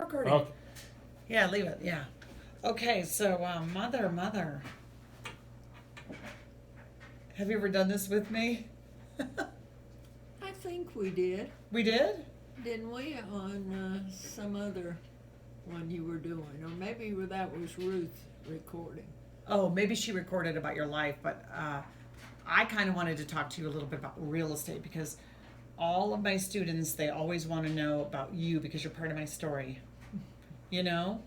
recording. Okay. Yeah, leave it. Yeah. Okay, so mother. Have you ever done this with me? I think we did, We did? didn't we, on some other one you were doing? Or maybe that was Ruth recording. Oh, maybe she recorded about your life, but I kind of wanted to talk to you a little bit about real estate because all of my students, they always want to know about you because you're part of my story, you know?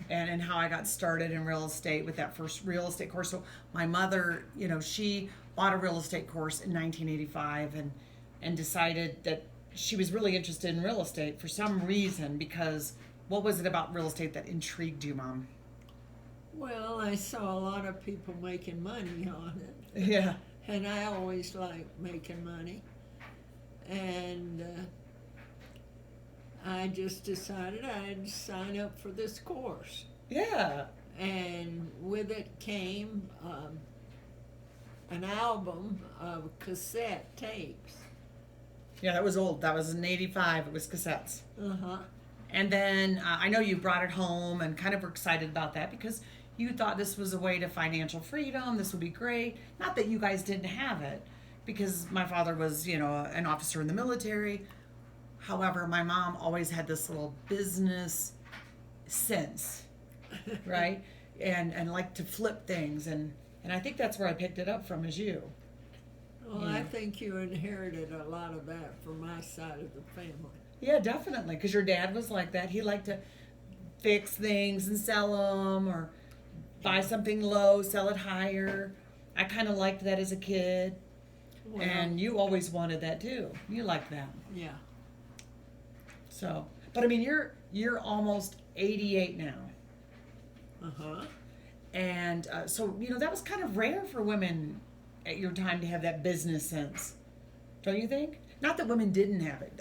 And how I got started in real estate with that first real estate course. So my mother, she bought a real estate course in 1985 and decided that she was really interested in real estate for some reason because what was it about real estate that intrigued you, Mom? Well, I saw a lot of people making money on it. Yeah. And I always liked making money. And I just decided I'd sign up for this course. Yeah. And with it came an album of cassette tapes. Yeah, that was old. That was in 85. It was cassettes. Uh-huh. And then I know you brought it home and kind of were excited about that because you thought this was a way to financial freedom. This would be great. Not that you guys didn't have it because my father was, an officer in the military. However, my mom always had this little business sense, right? And like to flip things. And I think that's where I picked it up from is you. Well, Yeah. I think you inherited a lot of that from my side of the family. Yeah, definitely. Because your dad was like that. He liked to fix things and sell them or buy something low, sell it higher. I kind of liked that as a kid. Well, And you always wanted that too. You liked that. yeah. So, but I mean, you're almost 88 now. Uh-huh. And so, that was kind of rare for women at your time to have that business sense. Don't you think? Not that women didn't have it.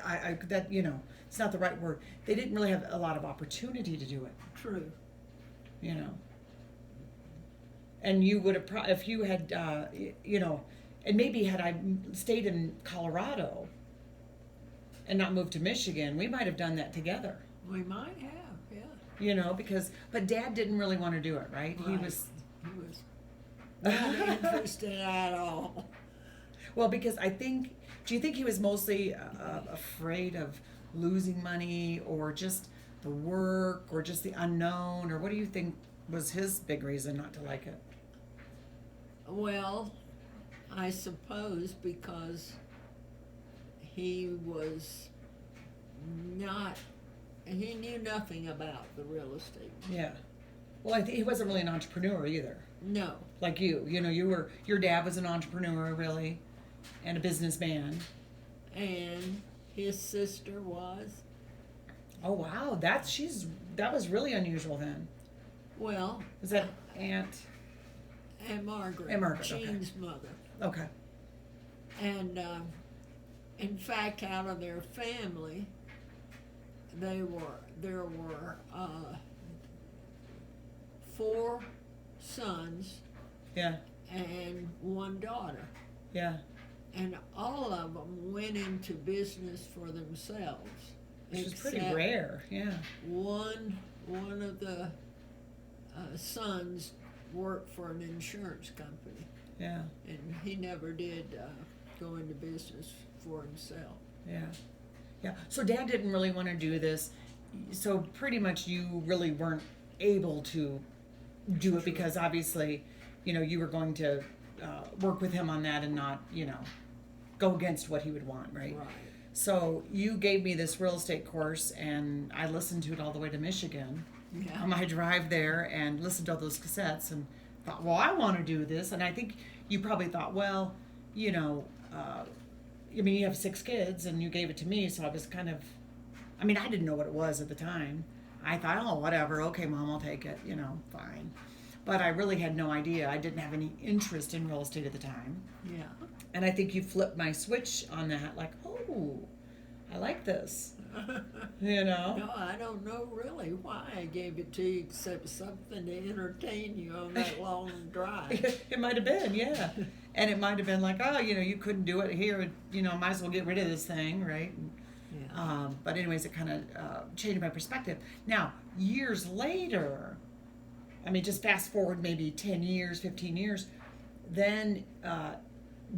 It's not the right word. They didn't really have a lot of opportunity to do it, True. And you would have, if you had, and maybe had I stayed in Colorado and not moved to Michigan, we might have done that together. We might have, yeah. But Dad didn't really want to do it, right? He Right. was, He was not interested at all. well, because do you think he was mostly afraid of losing money or just the work or just the unknown? Or what do you think was his big reason not to like it? Well, I suppose because he knew nothing about the real estate. Yeah. Well, I think he wasn't really an entrepreneur either. No. Like you. Your dad was an entrepreneur, really, and a businessman. And his sister was, Oh, wow. That was really unusual then. well, Is that Aunt? Aunt Margaret, Aunt Margaret, okay. Jean's mother. Okay. And in fact, out of their family, there were 4 sons Yeah. and 1 daughter. Yeah. And all of them went into business for themselves. Which is pretty except rare. Yeah. One of the sons worked for an insurance company, Yeah. and he never did go into business for himself. Yeah. Yeah. So Dad didn't really want to do this. So pretty much you really weren't able to do it because obviously, you were going to work with him on that and not, go against what he would want, right? Right. So you gave me this real estate course and I listened to it all the way to Michigan Yeah. on my drive there and listened to all those cassettes and thought, well, I want to do this. And I think you probably thought, well, you have 6 kids and you gave it to me. So I was kind of, I didn't know what it was at the time. I thought, oh, whatever. Okay, Mom, I'll take it. Fine. But I really had no idea. I didn't have any interest in real estate at the time. Yeah. And I think you flipped my switch on that, like, oh, I like this. No, I don't know really why I gave it to you except something to entertain you on that long drive. It might have been, yeah. And it might have been like, oh, you couldn't do it here. Might as well get rid of this thing, right? But anyways, it kind of changed my perspective. Now, years later, I mean, just fast forward maybe 10 years, 15 years, then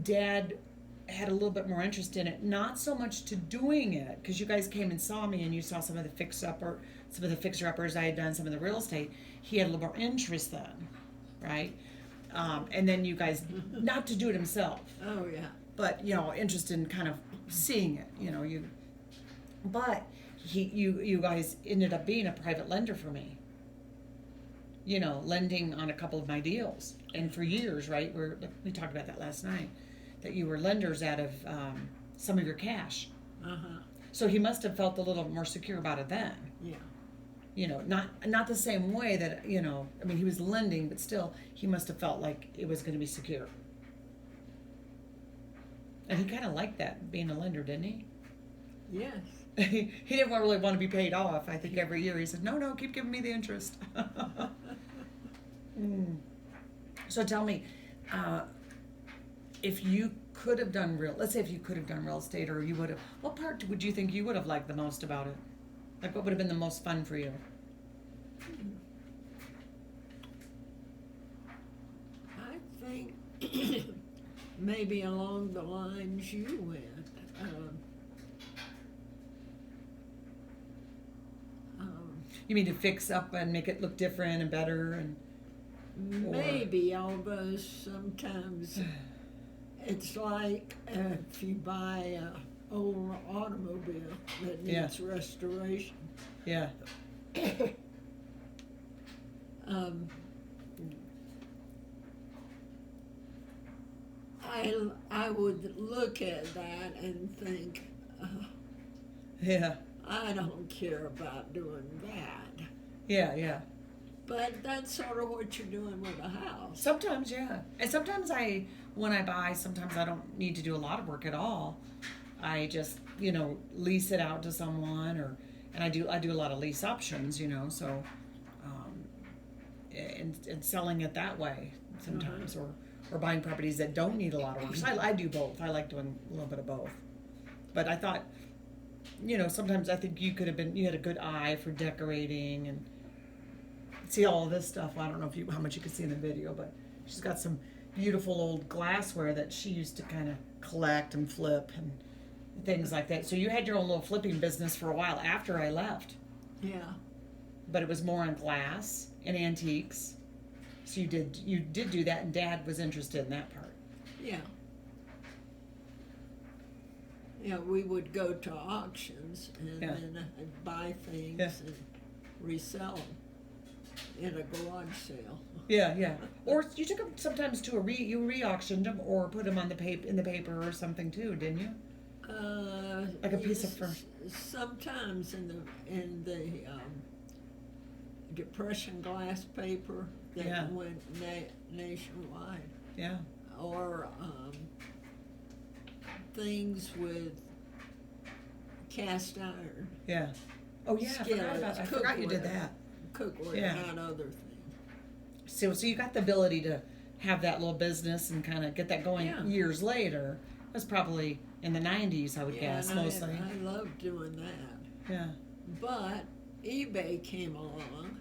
Dad had a little bit more interest in it. Not so much to doing it, because you guys came and saw me and you saw some of the fixer-uppers I had done, some of the real estate. He had a little more interest then, right? And then you guys, not to do it himself, Oh, yeah. but, interest in kind of seeing it, but you guys ended up being a private lender for me, lending on a couple of my deals. And for years, right, we talked about that last night, that you were lenders out of some of your cash. Uh-huh. So he must have felt a little more secure about it then. Yeah. Not the same way that, I mean, he was lending, but still, he must have felt like it was going to be secure. And he kind of liked that, being a lender, didn't he? Yes. He didn't really want to be paid off. I think every year he said, no, keep giving me the interest. So tell me, if you could have done let's say if you could have done real estate, or you would have, what part would you think you would have liked the most about it? Like, what would have been the most fun for you? I think maybe along the lines you went. You mean to fix up and make it look different and better, and Maybe, although sometimes it's like if you buy an old automobile that needs restoration. Yeah. I would look at that and think, Yeah. I don't care about doing that. Yeah. But that's sort of what you're doing with a house. Sometimes, yeah. And sometimes when I buy, sometimes I don't need to do a lot of work at all. I just, lease it out to someone, and I do a lot of lease options, so, and selling it that way sometimes, or buying properties that don't need a lot of work. So I do both. I like doing a little bit of both. But I thought, sometimes I think you had a good eye for decorating and see all of this stuff. Well, I don't know how much you can see in the video, but she's got some beautiful old glassware that she used to kind of collect and flip and things like that. So you had your own little flipping business for a while after I left. Yeah. But it was more on glass and antiques. So you did do that, and Dad was interested in that part. Yeah. Yeah, we would go to auctions and then I'd buy things and resell them in a garage sale. Yeah. Or you took them sometimes to you re-auctioned them or put them on in the paper or something too, didn't you? Like a piece of furniture. Sometimes in the depression glass paper that went nationwide. Yeah. Or things with cast iron. Yeah. Oh yeah, I forgot you did that. Cookware, not other things. So you got the ability to have that little business and kind of get that going years later. That's probably in the 90s, I would guess, mostly. I loved doing that. Yeah. But eBay came along,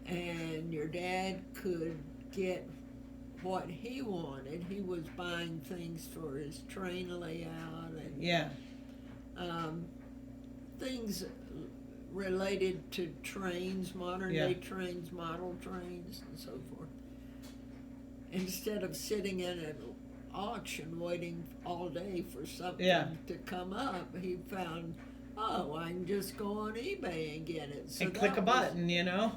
and your dad could get what he wanted. He was buying things for his train layout and things related to trains, modern day trains, model trains, and so forth. Instead of sitting in an auction waiting all day for something to come up, he found, I can just go on eBay and get it. So and click a button, Yeah.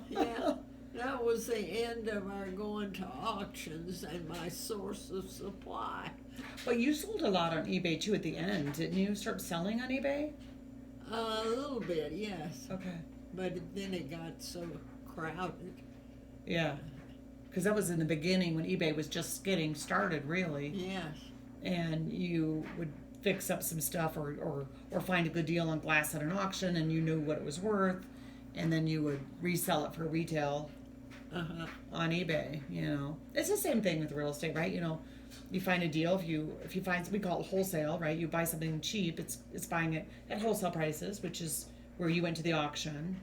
That was the end of our going to auctions and my source of supply. But you sold a lot on eBay too at the end, didn't you? Start selling on eBay? A little bit, yes. Okay. But then it got so crowded. Yeah. Because that was in the beginning when eBay was just getting started, really. Yes. And you would fix up some stuff or find a good deal on glass at an auction, and you knew what it was worth, and then you would resell it for retail on eBay. It's the same thing with real estate, right? you find a deal. If you find, we call it wholesale, right? You buy something cheap, it's buying it at wholesale prices, which is where you went to the auction.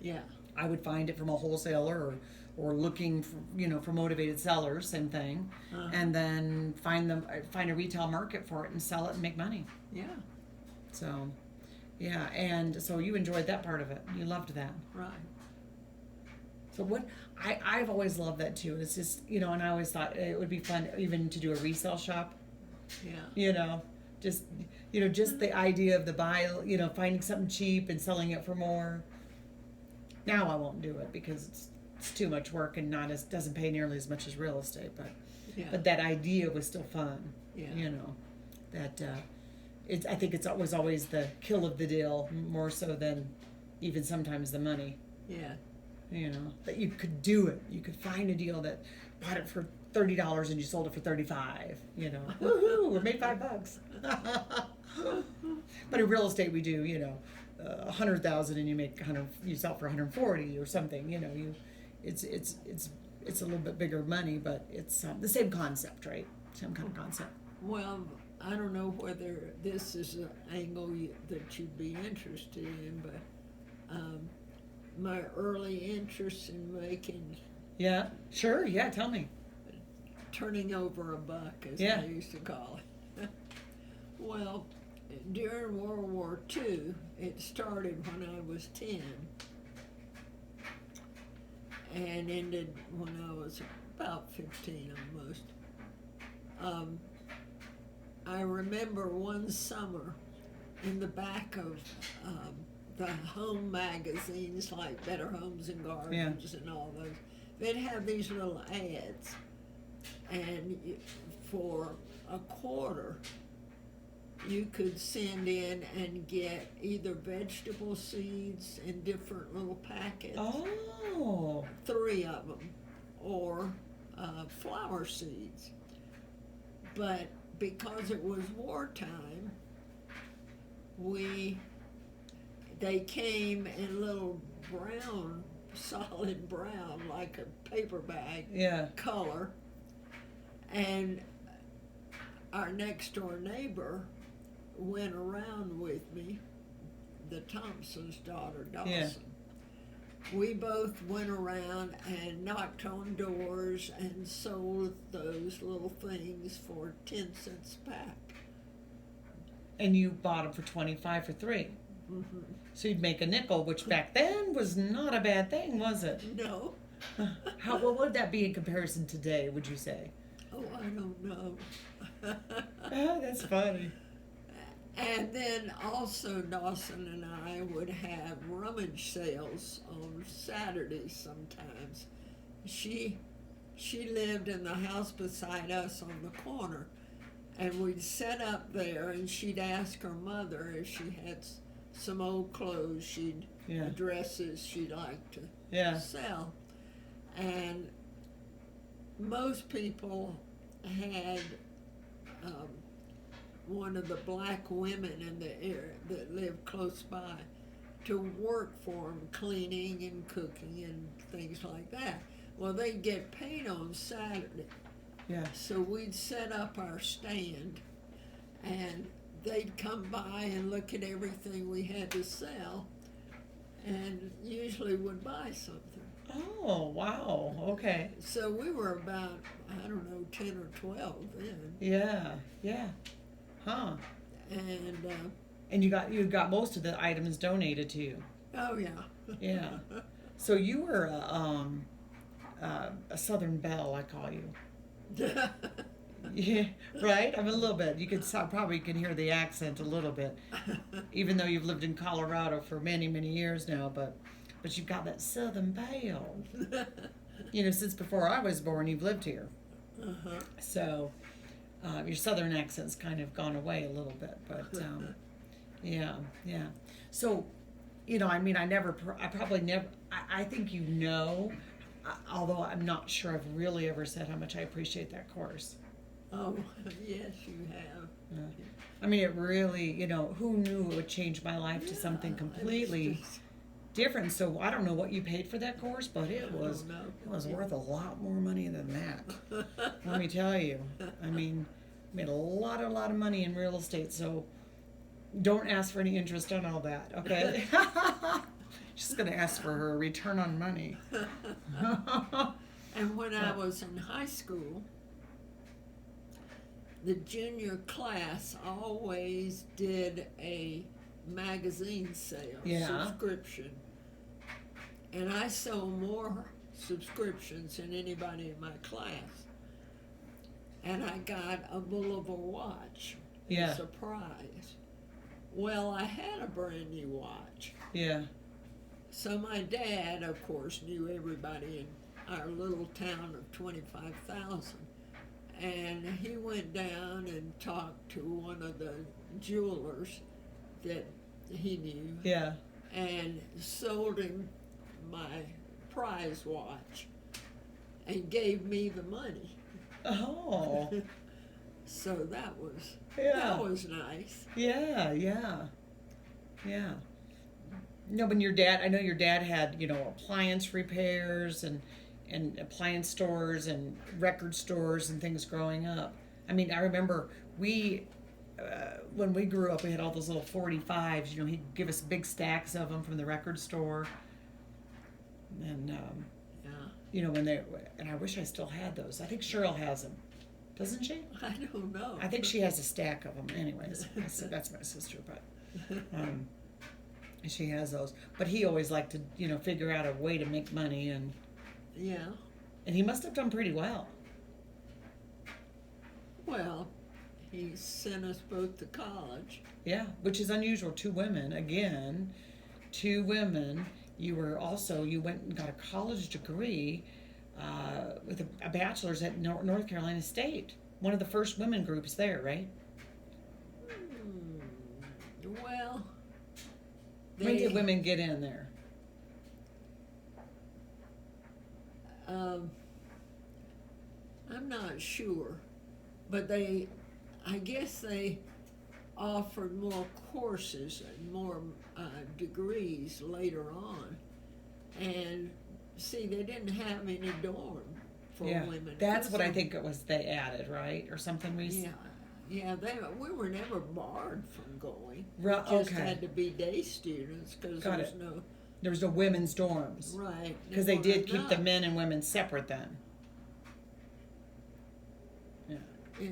Yeah. I would find it from a wholesaler or looking for, for motivated sellers, same thing, and then find a retail market for it and sell it and make money. Yeah. So, yeah, and so you enjoyed that part of it. You loved that. Right. So what I've always loved that too. It's just and I always thought it would be fun even to do a resale shop. Yeah. Just just the idea of the buy, finding something cheap and selling it for more. Now I won't do it because it's too much work and doesn't pay nearly as much as real estate. But that idea was still fun. Yeah. That I think it was always the kill of the deal more so than even sometimes the money. Yeah. That you could do it. You could find a deal that bought it for $30 and you sold it for $35. Woohoo! We made $5. But in real estate, we do. $100,000 and you sell for 140 or something. It's a little bit bigger money, but it's the same concept, right? Same kind of concept. Well, I don't know whether this is an angle that you'd be interested in, but my early interest in making. Yeah, sure. Yeah, tell me. Turning over a buck, as I used to call it. Well, during World War II, it started when I was 10 and ended when I was about 15 almost. I remember one summer in the back of the home magazines like Better Homes and Gardens and all those, they'd have these little ads, and for a quarter you could send in and get either vegetable seeds in different little packets, 3 of them, or flower seeds. But because it was wartime, they came in little brown, solid brown, like a paper bag color. And our next door neighbor went around with me, the Thompson's daughter, Dawson. Yeah. We both went around and knocked on doors and sold those little things for 10 cents a pack. And you bought them for 25 for 3. Mm-hmm. So you'd make a nickel, which back then was not a bad thing, was it? No. What would that be in comparison today, would you say? Oh, I don't know. That's funny. And then also Dawson and I would have rummage sales on Saturdays sometimes. She lived in the house beside us on the corner, and we'd set up there, and she'd ask her mother if she had some old clothes, dresses she'd like to sell. And most people had one of the black women in the area that lived close by to work for them, cleaning and cooking and things like that. Well, they'd get paid on Saturday. Yeah. So we'd set up our stand, and they'd come by and look at everything we had to sell, and usually would buy something. Oh, wow. Okay. So we were about, 10 or 12 then. Yeah. Huh. And you got most of the items donated to you. Oh, yeah. Yeah. So you were a Southern belle, I call you. Yeah, right? I'm a little bit. You could probably can hear the accent a little bit, even though you've lived in Colorado for many, many years now. But you've got that Southern belle. Since before I was born, you've lived here. Uh-huh. So your Southern accent's kind of gone away a little bit, but yeah. So, I probably never. I think although I'm not sure I've really ever said how much I appreciate that course. Oh, yes, you have. It really, who knew it would change my life to something completely different. So I don't know what you paid for that course, but it was don't know. it was worth a lot more money than that. Let me tell you. I mean, made a lot of money in real estate. So don't ask for any interest on all that, okay? She's gonna ask for her return on money. And when I was in high school, the junior class always did a magazine sale, Yeah. subscription. And I sold more subscriptions than anybody in my class. And I got a Boulevard watch Yeah. as a prize. Well, I had a brand new watch. Yeah. So my dad, of course, knew everybody in our little town of 25,000. And he went down and talked to one of the jewelers that he knew Yeah. and sold him my prize watch and gave me the money. Oh. So that was Yeah. nice. Yeah. Yeah. Yeah. No, but I know your dad had, appliance repairs and appliance stores and record stores and things growing up. I mean, I remember when we grew up, we had all those little 45s. He'd give us big stacks of them from the record store. And, Yeah. and I wish I still had those. I think Cheryl has them. Doesn't she? I don't know. I think she has a stack of them. Anyways, that's my sister, but she has those. But he always liked to, figure out a way to make money, and Yeah. he must have done pretty well. Well, he sent us both to college. Yeah, which is unusual. Two women, again, two women. You went and got a college degree with a bachelor's at North Carolina State. One of the first women groups there, right? Well, When did women get in there? I'm not sure, but I guess they offered more courses and more degrees later on. And see, they didn't have any dorm for women. That's what I think it was. They added, right, or something. Yeah. We were never barred from going. Right, We just okay. had to be day students because Got there was it. no There was no women's dorms. right. Because they did keep the enough. men and women separate then. Yeah.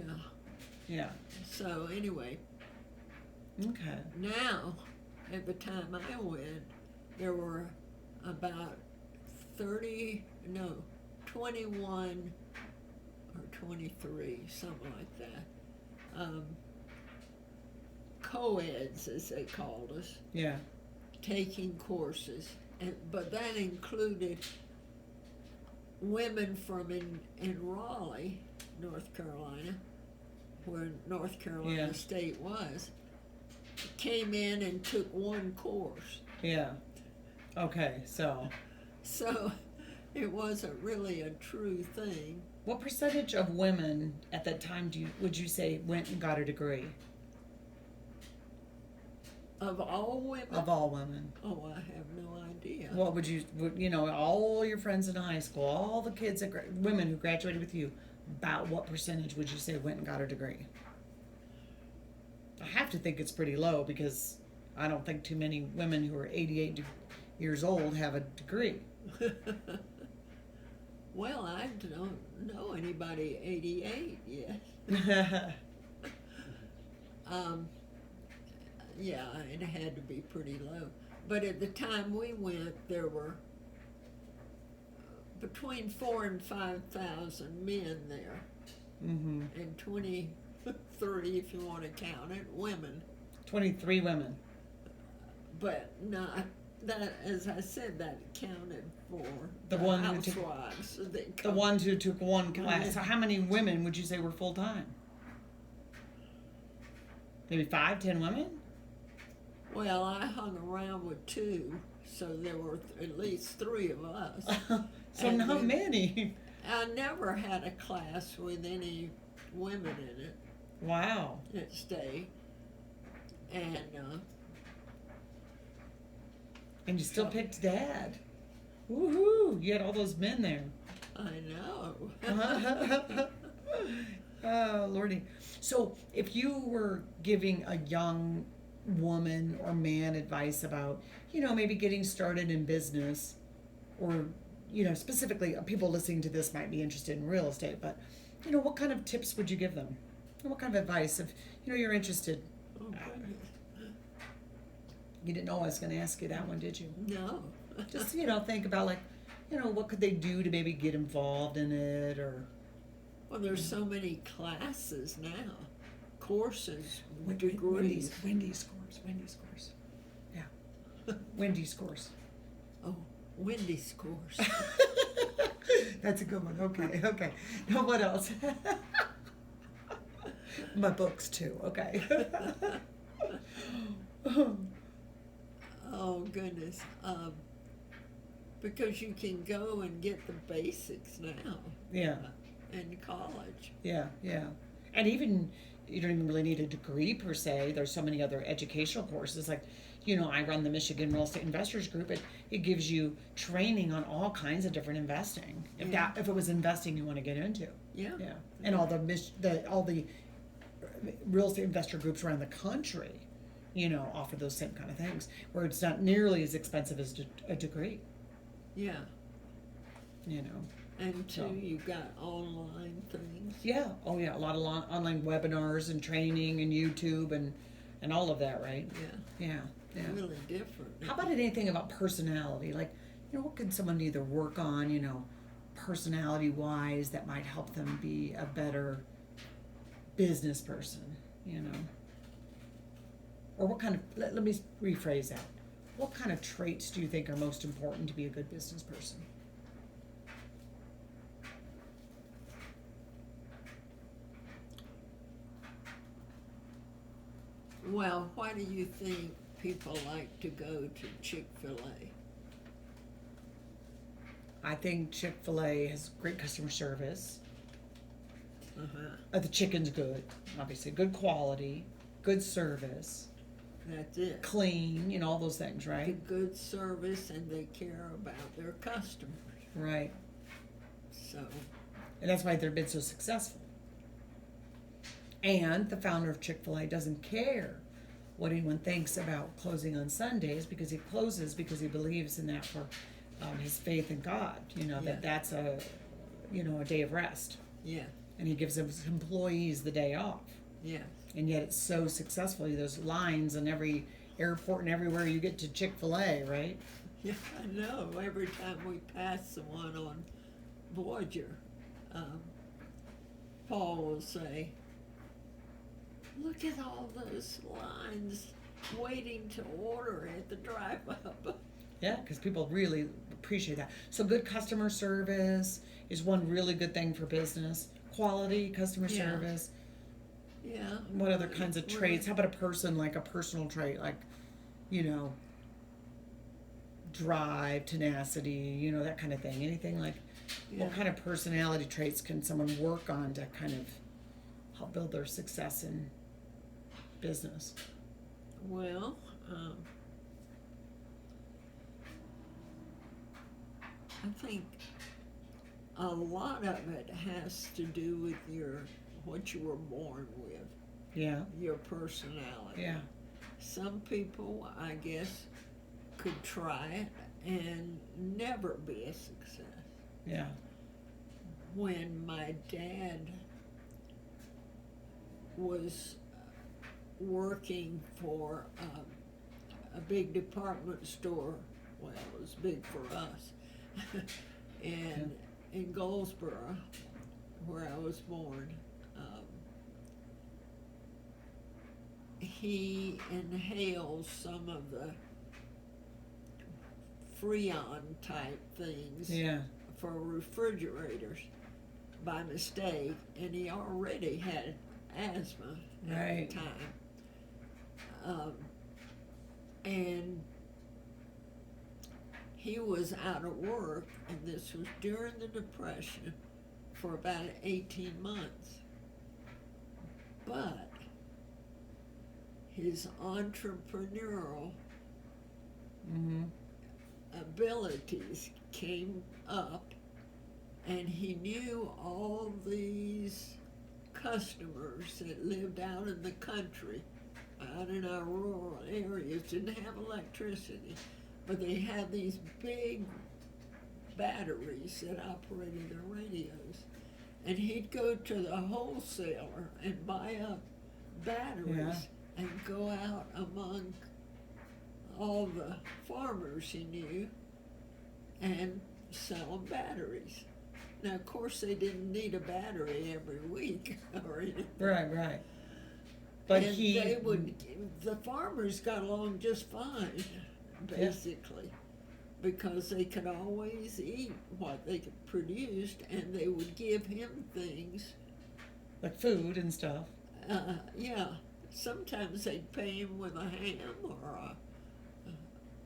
Yeah. So anyway, Okay. now at the time I went, there were about 21 or 23, something like that. Co-eds, as they called us, Yeah. taking courses, but that included women from in Raleigh, North Carolina, where North Carolina Yeah. State was, came in and took one course. Yeah. Okay. So, So it wasn't really a true thing. what percentage of women at that time would you say went and got a degree? Of all women? Of all women. Oh, I have no idea. What all your friends in high school, all the kids women who graduated with you, about what percentage would you say went and got a degree? I have to think it's pretty low because I don't think too many women who are 88 years old have a degree. Well, I don't know anybody 88 yet. Yeah, it had to be pretty low. But at the time we went, there were between 4,000 and 5,000 men there, Mm-hmm. and 23, if you want to count it, women. 23 women. But not that, as I said, that counted for The one who took- housewives. The ones who took one class. So how many women would you say were full time? Maybe 5, 10 women? Well, I hung around with 2, so there were at least 3 of us. So And not then- many. I never had a class with any women in it Wow. at State. And And you still picked Dad. Woohoo! You had all those men there. I know. Oh, Lordy. So, if you were giving a young woman or man advice about, maybe getting started in business, or, specifically people listening to this might be interested in real estate, but, what kind of tips would you give them? What kind of advice if, you're interested? Oh, goodness. You didn't know I was going to ask you that one, did you? No. Just, think about like, what could they do to maybe get involved in it, or Well, there's so many classes now, courses, Wendy's degrees. course. Yeah. Wendy's course. Oh, Wendy's course. That's a good one. Okay. Now what else? My books too. Okay. Oh, goodness. Because you can go and get the basics now Yeah. in college. Yeah. And even you don't even really need a degree per se. There's so many other educational courses. Like, I run the Michigan Real Estate Investors Group. It gives you training on all kinds of different investing. If it was investing you want to get into. Yeah. Yeah. And all the real estate investor groups around the country, offer those same kind of things where it's not nearly as expensive as a degree. Yeah. And So. you've got online things. Yeah. Oh, yeah. A lot of online webinars and training and YouTube and all of that, right? Yeah. Yeah. Really different. How about anything about personality? Like, what can someone either work on, personality-wise that might help them be a better business person, Or what kind of, let me rephrase that. What kind of traits do you think are most important to be a good business person? Well, why do you think people like to go to Chick-fil-A? I think Chick-fil-A has great customer service. Uh-huh. The chicken's good, obviously. Good quality, good service, That's it. clean, all those things, The right? good service, and they care about their customers. Right. So, And that's why they've been so successful. And the founder of Chick-fil-A doesn't care what anyone thinks about closing on Sundays, because he closes because he believes in that for his faith in God, that's a day of rest. yeah, And he gives his employees the day off. yeah. And yet it's so successful. There's lines in every airport and everywhere you get to Chick-fil-A, right? Yeah, I know. Every time we pass the one on Voyager, Paul will say, "Look at all those lines waiting to order at the drive-up." Yeah, because people really appreciate that. So good customer service is one really good thing for business. Quality customer Yeah. service. Yeah. What other kinds of traits? How about a person, like a personal trait, like, drive, tenacity, that kind of thing? Anything like, Yeah. what kind of personality traits can someone work on to kind of help build their success in business? Well, I think a lot of it has to do with what you were born with, Yeah, your personality. yeah, Some people, I guess, could try it and never be a success. yeah, When my dad was working for a big department store, well, it was big for us, and in Goldsboro, where I was born, he inhaled some of the Freon type things yeah, for refrigerators by mistake, and he already had asthma at Right. the time. And he was out of work, and this was during the Depression, for about 18 months. But his entrepreneurial mm-hmm, abilities came up, and he knew all these customers that lived out in the country, out in our rural areas, didn't have electricity, but they had these big batteries that operated their radios. And he'd go to the wholesaler and buy up batteries Yeah. and go out among all the farmers he knew and sell them batteries. Now, of course, they didn't need a battery every week or anything. Right. But and he, the farmers got along just fine, basically, because they could always eat what they could produced, and they would give him things. like food and stuff. Yeah, sometimes they'd pay him with a ham or a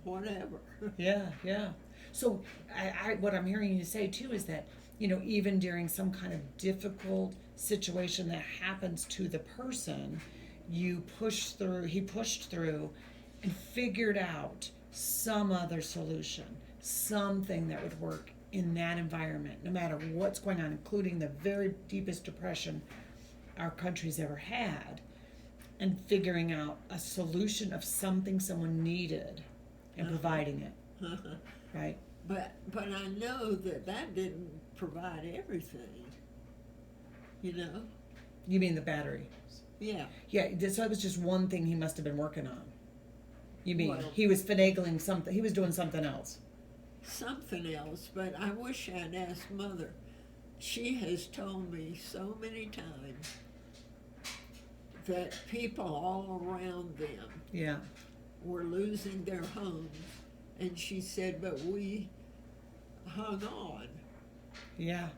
whatever. Yeah. So what I'm hearing you say too is that, even during some kind of difficult situation that happens to the person, he pushed through and figured out some other solution, something that would work in that environment, no matter what's going on, including the very deepest depression our country's ever had, and figuring out a solution of something someone needed and providing it. Right? But I know that didn't provide everything. You mean the battery? Yeah. Yeah, so that was just one thing he must have been working on. You mean Well, he was finagling something, he was doing something else. Something else, but I wish I'd asked Mother. She has told me so many times that people all around them Yeah. were losing their homes, and she said, but we hung on. Yeah.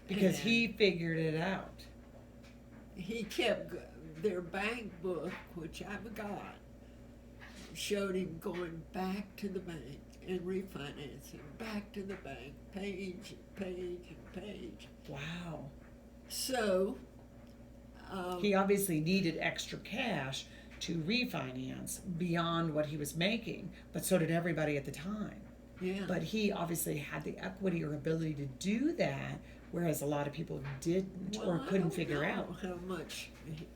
Because he figured it out. He kept their bank book, which I've got, showed him going back to the bank and refinancing, back to the bank, page and page. Wow. So He obviously needed extra cash to refinance beyond what he was making, but so did everybody at the time. yeah. But he obviously had the equity or ability to do that, whereas a lot of people didn't or I couldn't don't figure know out. how much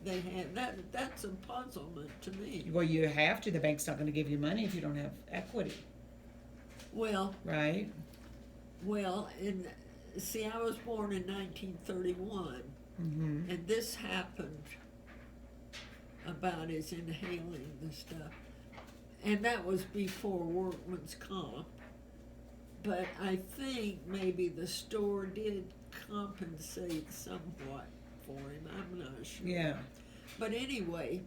they had. That's a puzzlement to me. Well, you have to. The bank's not going to give you money if you don't have equity, Well, right? and see, I was born in 1931, Mm-hmm. and this happened about his inhaling the stuff, and that was before workman's comp. But I think maybe the store did compensate somewhat for him. I'm not sure. Yeah. But anyway,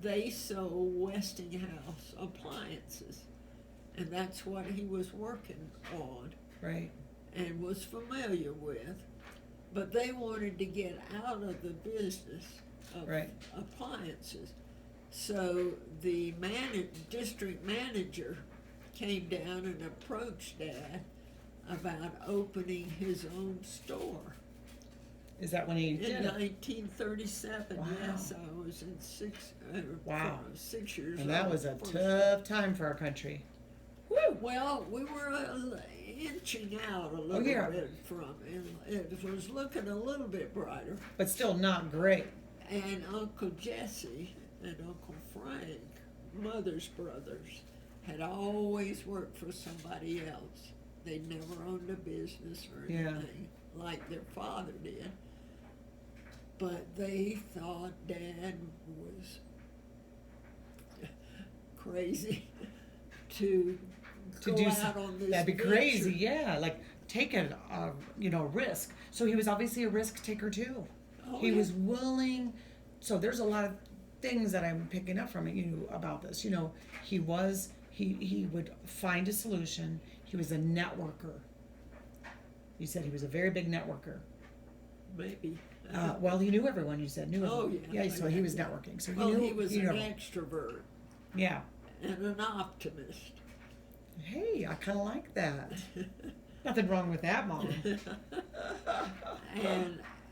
they sold Westinghouse appliances, and that's what he was working on Right. and was familiar with. But they wanted to get out of the business of Right. appliances. So the district manager came down and approached Dad about opening his own store. Is that when he In did it? 1937, Wow. yes, I was in 6 years old. And that was a first. tough time for our country. Woo! Well, we were inching out a little yeah. bit from it. It was looking a little bit brighter. But still not great. And Uncle Jesse and Uncle Frank, Mother's brothers, had always worked for somebody else. They'd never owned a business or anything like their father did. But they thought Dad was crazy to go do out on this That'd be venture. crazy, yeah. Like take a risk. So he was obviously a risk taker too. Oh, He yeah. was willing. So there's a lot of things that I'm picking up from you about this. He would find a solution. He was a networker. You said he was a very big networker. Maybe. Well, he knew everyone. You said knew Oh, everyone. yeah. So he was networking. So he Well, knew. he was knew an everyone. extrovert Yeah. and an optimist. Hey, I kind of like that. Nothing wrong with that, Mom.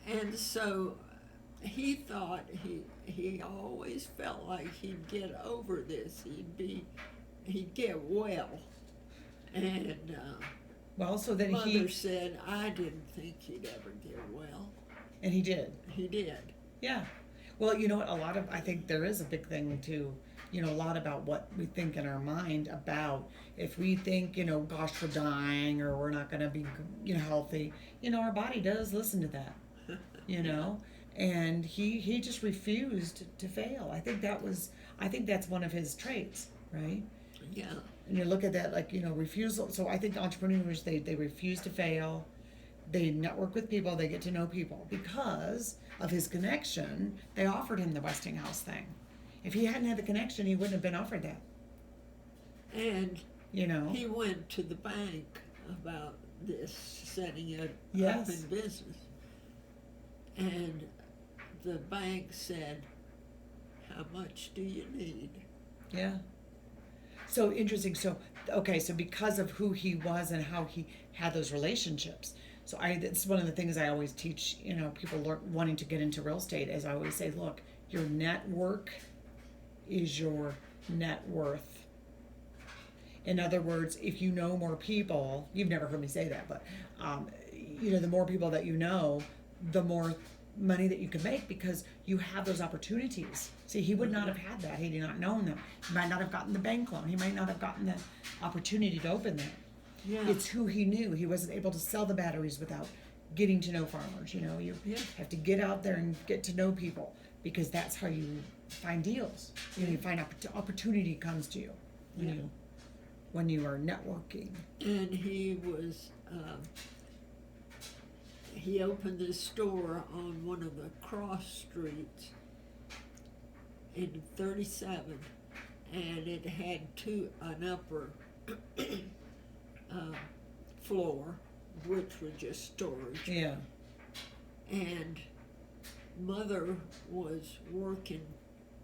and so he thought he always felt like he'd get over this. He'd get well, And Well, so then Mother said, I didn't think he'd ever get well. and he did. He did. Yeah. Well, you know what? I think there is a big thing too, a lot about what we think in our mind about if we think, gosh, we're dying or we're not going to be, healthy, our body does listen to that, and he just refused to fail. I think that's one of his traits, right? Yeah. And you look at that, like, refusal. So I think entrepreneurs, they refuse to fail. They network with people, they get to know people. Because of his connection, they offered him the Westinghouse thing. If he hadn't had the connection, he wouldn't have been offered that. And he went to the bank about this, setting it up in business. And the bank said, how much do you need? Yeah. So interesting. So because of who he was and how he had those relationships. So it's one of the things I always teach, people wanting to get into real estate, is I always say, look, your network is your net worth. In other words, if you know more people, you've never heard me say that, but, the more people that you know, the more money that you can make, because you have those opportunities. See, he would not have had that had he not known them. He might not have gotten the bank loan. He might not have gotten the opportunity to open that. Yeah. It's who he knew. He wasn't able to sell the batteries without getting to know farmers. You have to get out there and get to know people, because that's how you find deals. You find opportunity comes to you when you are networking. And he was he opened this store on one of the cross streets in 37, and it had an upper floor, which was just storage. Yeah. And Mother was working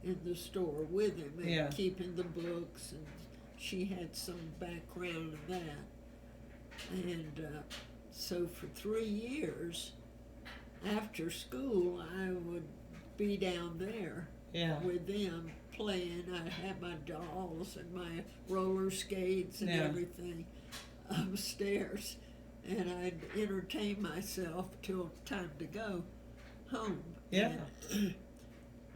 in the store with him and keeping the books, and she had some background in that. And so for 3 years after school, I would be down there with them playing. I'd have my dolls and my roller skates and everything upstairs, and I'd entertain myself till time to go home. Yeah. And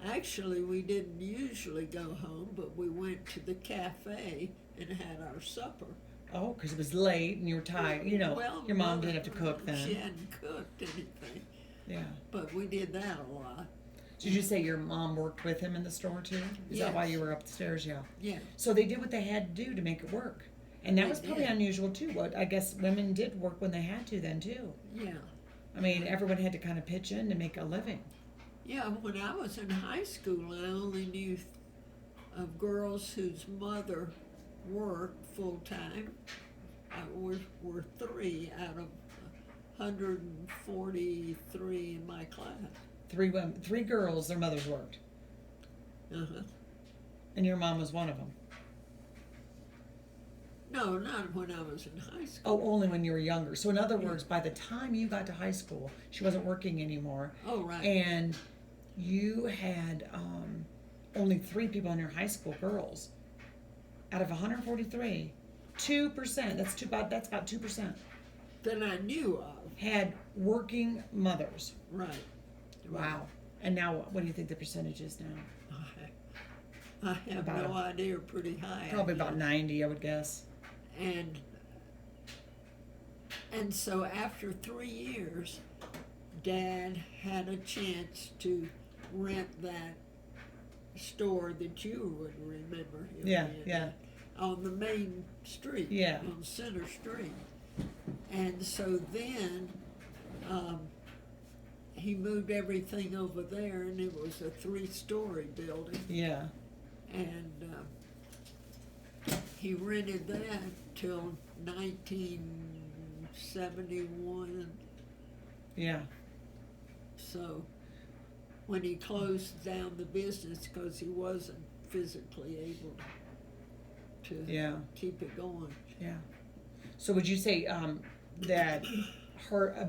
actually, we didn't usually go home, but we went to the cafe and had our supper. Oh, because it was late and you were tired. Well, your mom didn't have to cook then. She hadn't cooked anything. Yeah. But we did that a lot. Did you say your mom worked with him in the store too? Is that why you were upstairs? Yeah. Yeah. So they did what they had to do to make it work. And that was probably unusual too. What I guess women did work when they had to then too. Yeah. I mean, everyone had to kind of pitch in to make a living. Yeah, when I was in high school, I only knew of girls whose mother worked full time. Were 3 out of 143 in my class. 3 women, 3 girls, their mothers worked. Uh-huh. And your mom was one of them. No, not when I was in high school. Oh, only when you were younger. So in other words, by the time you got to high school, she wasn't working anymore. Oh, right. And you had only 3 people in your high school, girls, out of 143. 2%. That's about 2%. That I knew of. Had working mothers. Right. Wow. And now, what do you think the percentage is now? I have no idea. Pretty high. Probably about 90, I would guess. And so after 3 years, Dad had a chance to rent that store that you would remember him in, on the main street, on Center Street. And so then he moved everything over there, and it was a 3-story building. Yeah. And he rented that till 1971. Yeah. So when he closed down the business because he wasn't physically able to keep it going. Yeah. So would you say that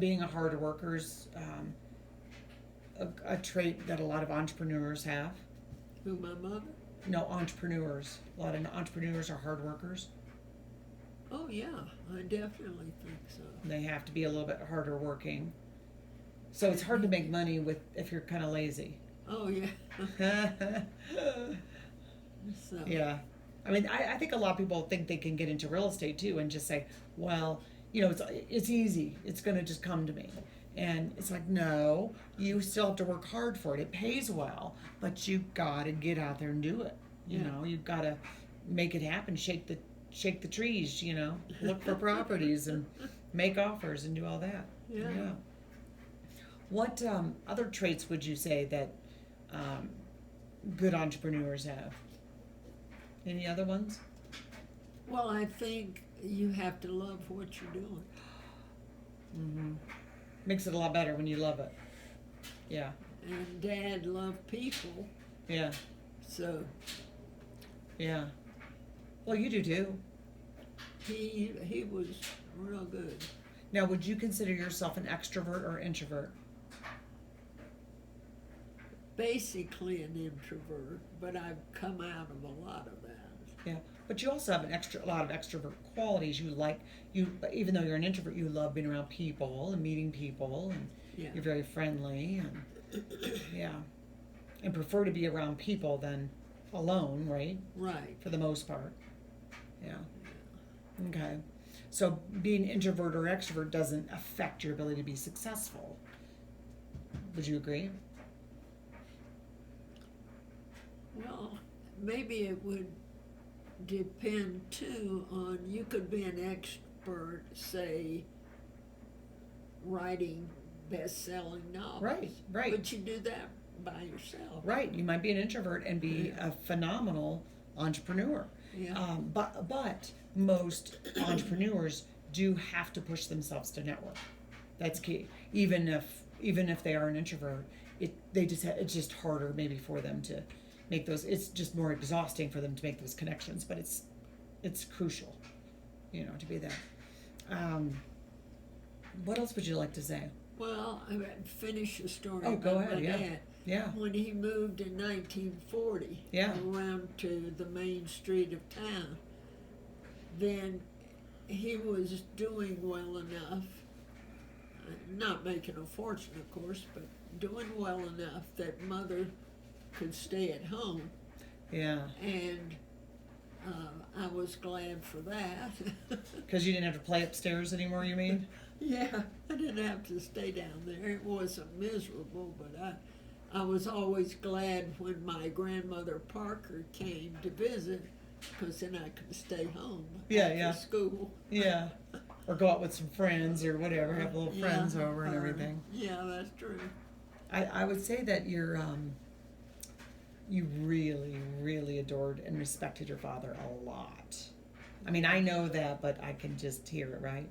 being a hard worker is a trait that a lot of entrepreneurs have? Who, my mother? No, entrepreneurs. A lot of entrepreneurs are hard workers. Oh, yeah, I definitely think so. They have to be a little bit harder working. So it's hard to make money with if you're kind of lazy. Oh, yeah. So, Yeah. I mean, I think a lot of people think they can get into real estate too and just say, well, it's easy. It's going to just come to me. And it's like, no, you still have to work hard for it. It pays well, but you got to get out there and do it. You've got to make it happen, shake the trees, look for properties and make offers and do all that. yeah. What other traits would you say that good entrepreneurs have? Any other ones? Well, I think you have to love what you're doing. Mm-hmm. Makes it a lot better when you love it. Yeah. And Dad loved people, Yeah. so Yeah. Well, you do too. he was real good. Now, would you consider yourself an extrovert or introvert? Basically an introvert, but I've come out of a lot of that. Yeah. But you also have a lot of extrovert qualities. Even though you're an introvert, you love being around people and meeting people, and Yeah. you're very friendly, and yeah, and prefer to be around people than alone, right? Right. For the most part. Yeah. Okay. So being introvert or extrovert doesn't affect your ability to be successful. Would you agree? Well, maybe it would depend too on, you could be an expert, say, writing best-selling novels. Right. But you do that by yourself. Right. You might be an introvert and be a phenomenal entrepreneur. Yeah. But most entrepreneurs do have to push themselves to network. That's key. Even if they are an introvert, it's just harder maybe for them to make those. It's just more exhausting for them to make those connections. But it's crucial, to be there. What else would you like to say? Well, I would finish the story Oh, go about ahead, my yeah. dad. Yeah. When he moved in 1940 Yeah. around to the main street of town, then he was doing well enough, not making a fortune, of course, but doing well enough that Mother could stay at home, Yeah. and I was glad for that. Because you didn't have to play upstairs anymore, you mean? Yeah, I didn't have to stay down there. It wasn't miserable, but I was always glad when my grandmother Parker came to visit, because then I could stay home after school. Yeah. Or go out with some friends or whatever, have little Yeah, friends over and everything. Yeah, that's true. I would say that you really, really adored and respected your father a lot. I mean, I know that, but I can just hear it, right?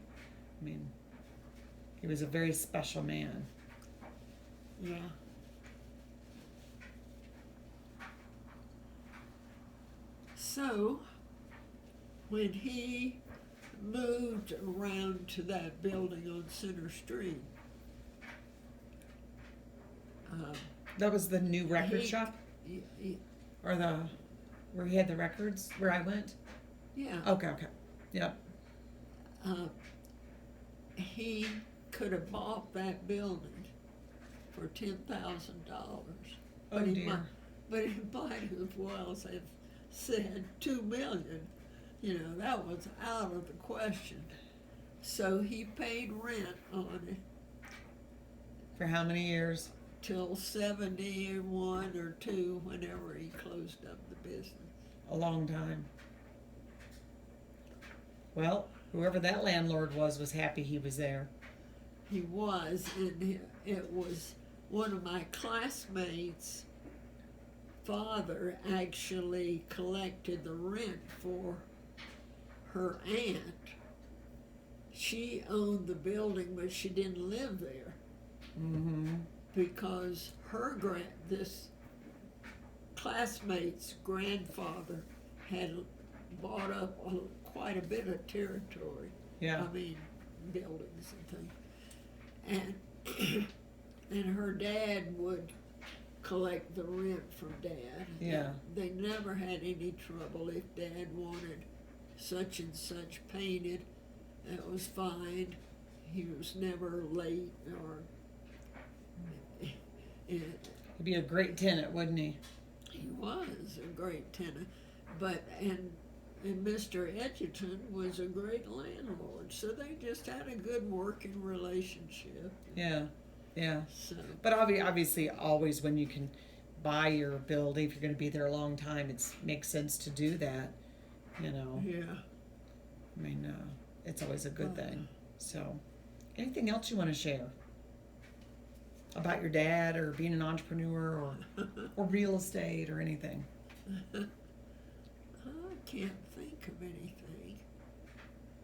I mean, he was a very special man. Yeah. So, when he moved around to that building on Center Street, That was the new record shop? he, Or where he had the records, where I went? yeah, Okay. Yep. he could have bought that building for $10,000. Oh dear. But he might as well have said $2 million. That was out of the question. So he paid rent on it For how many years? till 71 or 2, whenever he closed up the business. A long time. Well, whoever that landlord was happy he was there. He was, and it was one of my classmates' father actually collected the rent for her aunt. She owned the building, but she didn't live there Mm-hmm. because this classmate's grandfather had bought up quite a bit of territory. Yeah. I mean, buildings and things. And her dad would collect the rent from Dad. Yeah. They never had any trouble if Dad wanted such and such painted. It was fine. He was never late or. He'd be a great tenant, wouldn't he? He was a great tenant, but and Mr. Edgerton was a great landlord, so they just had a good working relationship. Yeah, yeah. So But obviously, always when you can buy your building, if you're going to be there a long time, it makes sense to do that. You know, yeah. I mean, it's always a good thing. So, anything else you want to share about your dad or being an entrepreneur or real estate or anything? I can't think of anything.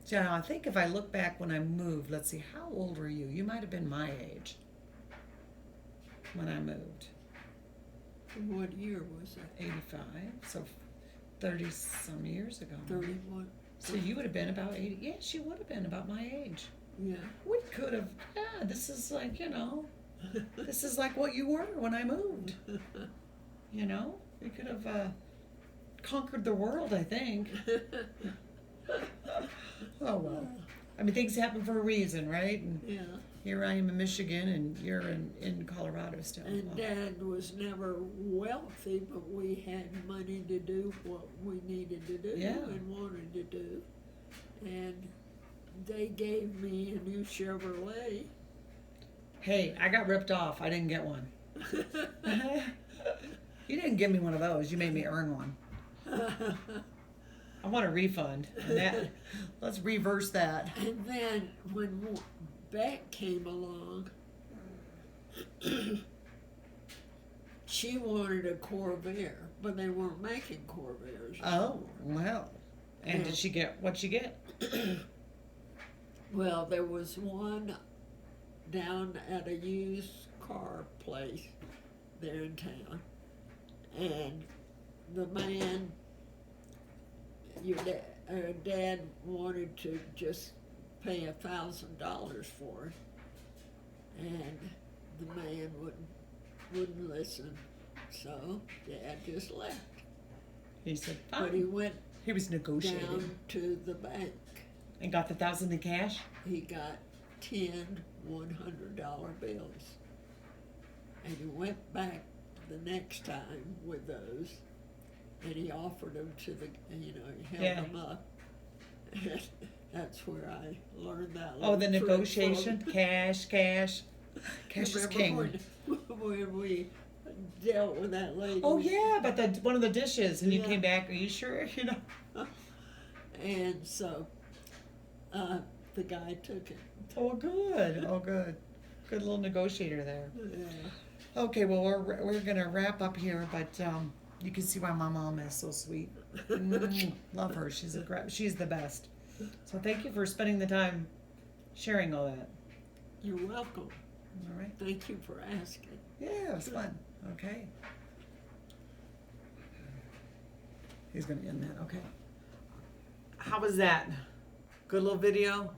So I think if I look back when I moved, let's see, how old were you? You might have been my age when I moved. What year was that? 85, so 30 some years ago. 31. So you would have been about 80. Yes, you would have been about my age. Yeah. We could have, yeah, this is like, this is like what you were when I moved. You know, we could have conquered the world, I think. Oh, well. I mean, things happen for a reason, right? And Yeah. here I am in Michigan, and you're in Colorado still. And Well, Dad was never wealthy, but we had money to do what we needed to do Yeah. and wanted to do. And they gave me a new Chevrolet. hey, I got ripped off. I didn't get one. You didn't give me one of those. You made me earn one. I want a refund. And that, let's reverse that. And then when Beck came along, she wanted a Corvair, but they weren't making Corvairs Oh, anymore. well. And did she get, what'd she get? Well, there was one down at a used car place there in town, and the man, dad wanted to just pay $1,000 for it, and the man wouldn't listen, so Dad just left. He said, But he fine. went He was negotiating. down to the bank. And got the 1,000 in cash? He got 10 $100 bills, and he went back the next time with those, and he offered them to the, he held Yeah. them up. That's where I learned that. Oh, the little trick negotiation? from- Cash is Remember king. when we dealt with that lady? Oh, yeah, but one of the dishes, and you Yeah. came back, are you sure? And so, the guy took it. Oh, good. Oh, good. Good little negotiator there. Yeah. Okay, well, we're going to wrap up here, but you can see why my mom is so sweet. Love her. She's the best. So thank you for spending the time sharing all that. You're welcome. All right. Thank you for asking. Yeah, it was fun. Okay. He's going to end that. Okay. How was that? Good little video?